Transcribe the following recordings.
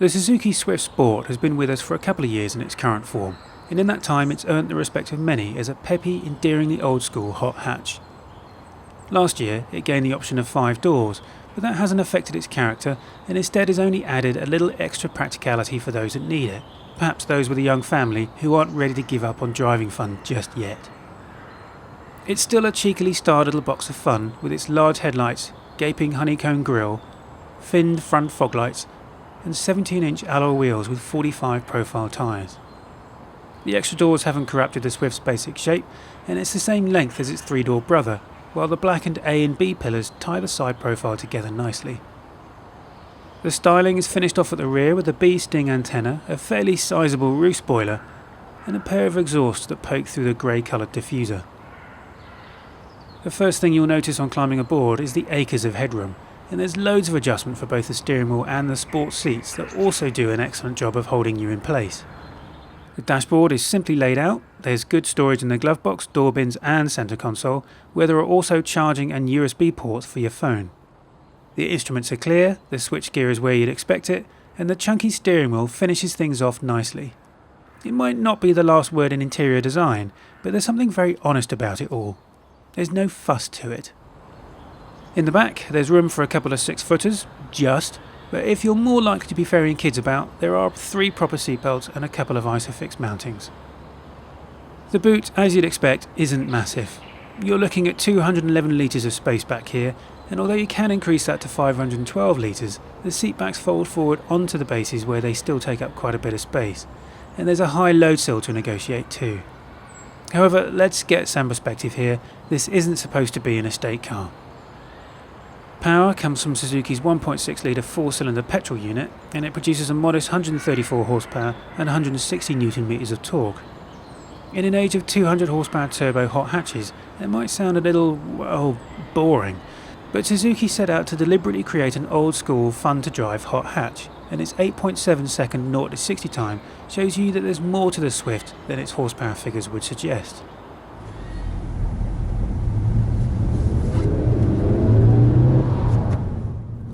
The Suzuki Swift Sport has been with us for a couple of years in its current form, and in that time it's earned the respect of many as a peppy, endearingly old-school hot hatch. Last year it gained the option of 5 doors, but that hasn't affected its character and instead has only added a little extra practicality for those that need it, perhaps those with a young family who aren't ready to give up on driving fun just yet. It's still a cheekily starred little box of fun with its large headlights, gaping honeycomb grille, finned front fog lights, and 17-inch alloy wheels with 45 profile tyres. The extra doors haven't corrupted the Swift's basic shape, and it's the same length as its 3-door brother, while the blackened A and B pillars tie the side profile together nicely. The styling is finished off at the rear with a B-sting antenna, a fairly sizable roof spoiler, and a pair of exhausts that poke through the grey-coloured diffuser. The first thing you'll notice on climbing aboard is the acres of headroom, and there's loads of adjustment for both the steering wheel and the sport seats that also do an excellent job of holding you in place. The dashboard is simply laid out, there's good storage in the glove box, door bins and centre console, where there are also charging and USB ports for your phone. The instruments are clear, the switchgear is where you'd expect it, and the chunky steering wheel finishes things off nicely. It might not be the last word in interior design, but there's something very honest about it all. There's no fuss to it. In the back, there's room for a couple of 6-footers, but if you're more likely to be ferrying kids about, there are 3 proper seatbelts and a couple of ISOFIX mountings. The boot, as you'd expect, isn't massive. You're looking at 211 litres of space back here, and although you can increase that to 512 litres, the seatbacks fold forward onto the bases where they still take up quite a bit of space, and there's a high load sill to negotiate too. However, let's get some perspective here, this isn't supposed to be an estate car. Power comes from Suzuki's 1.6 litre 4-cylinder petrol unit, and it produces a modest 134 horsepower and 160 Nm of torque. In an age of 200 horsepower turbo hot hatches, it might sound a little, boring, but Suzuki set out to deliberately create an old-school, fun-to-drive hot hatch, and its 8.7 second 0 to 60 time shows you that there's more to the Swift than its horsepower figures would suggest.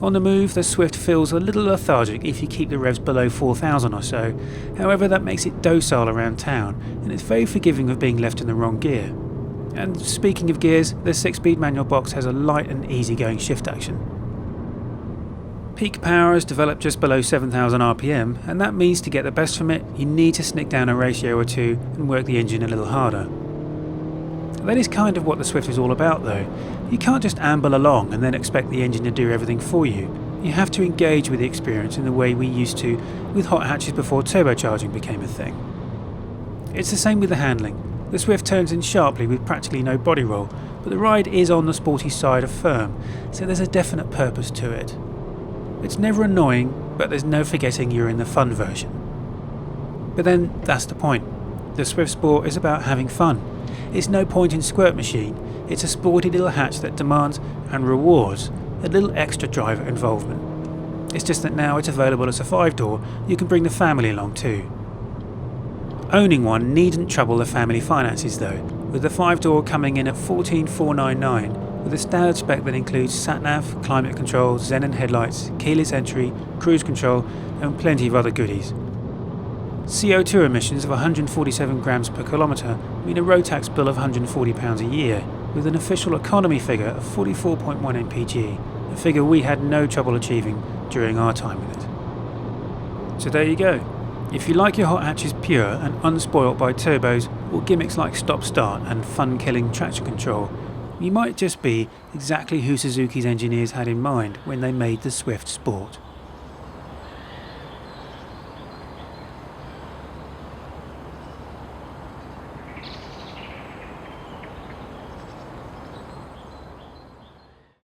On the move, the Swift feels a little lethargic if you keep the revs below 4,000 or so, however that makes it docile around town, and it's very forgiving of being left in the wrong gear. And speaking of gears, the 6-speed manual box has a light and easy-going shift action. Peak power is developed just below 7,000 RPM, and that means to get the best from it, you need to snick down a ratio or two and work the engine a little harder. That is kind of what the Swift is all about though. You can't just amble along and then expect the engine to do everything for you. You have to engage with the experience in the way we used to with hot hatches before turbocharging became a thing. It's the same with the handling. The Swift turns in sharply with practically no body roll, but the ride is on the sporty side of firm, so there's a definite purpose to it. It's never annoying, but there's no forgetting you're in the fun version. But then that's the point. The Swift Sport is about having fun. It's no point in squirt machine, it's a sporty little hatch that demands and rewards a little extra driver involvement. It's just that now it's available as a 5-door, you can bring the family along too. Owning one needn't trouble the family finances though, with the 5-door coming in at $14,499 with a standard spec that includes sat-nav, climate control, xenon headlights, keyless entry, cruise control and plenty of other goodies. CO2 emissions of 147 grams per kilometre mean a road tax bill of £140 a year, with an official economy figure of 44.1 mpg, a figure we had no trouble achieving during our time with it. So there you go. If you like your hot hatches pure and unspoilt by turbos or gimmicks like stop-start and fun-killing traction control, you might just be exactly who Suzuki's engineers had in mind when they made the Swift Sport.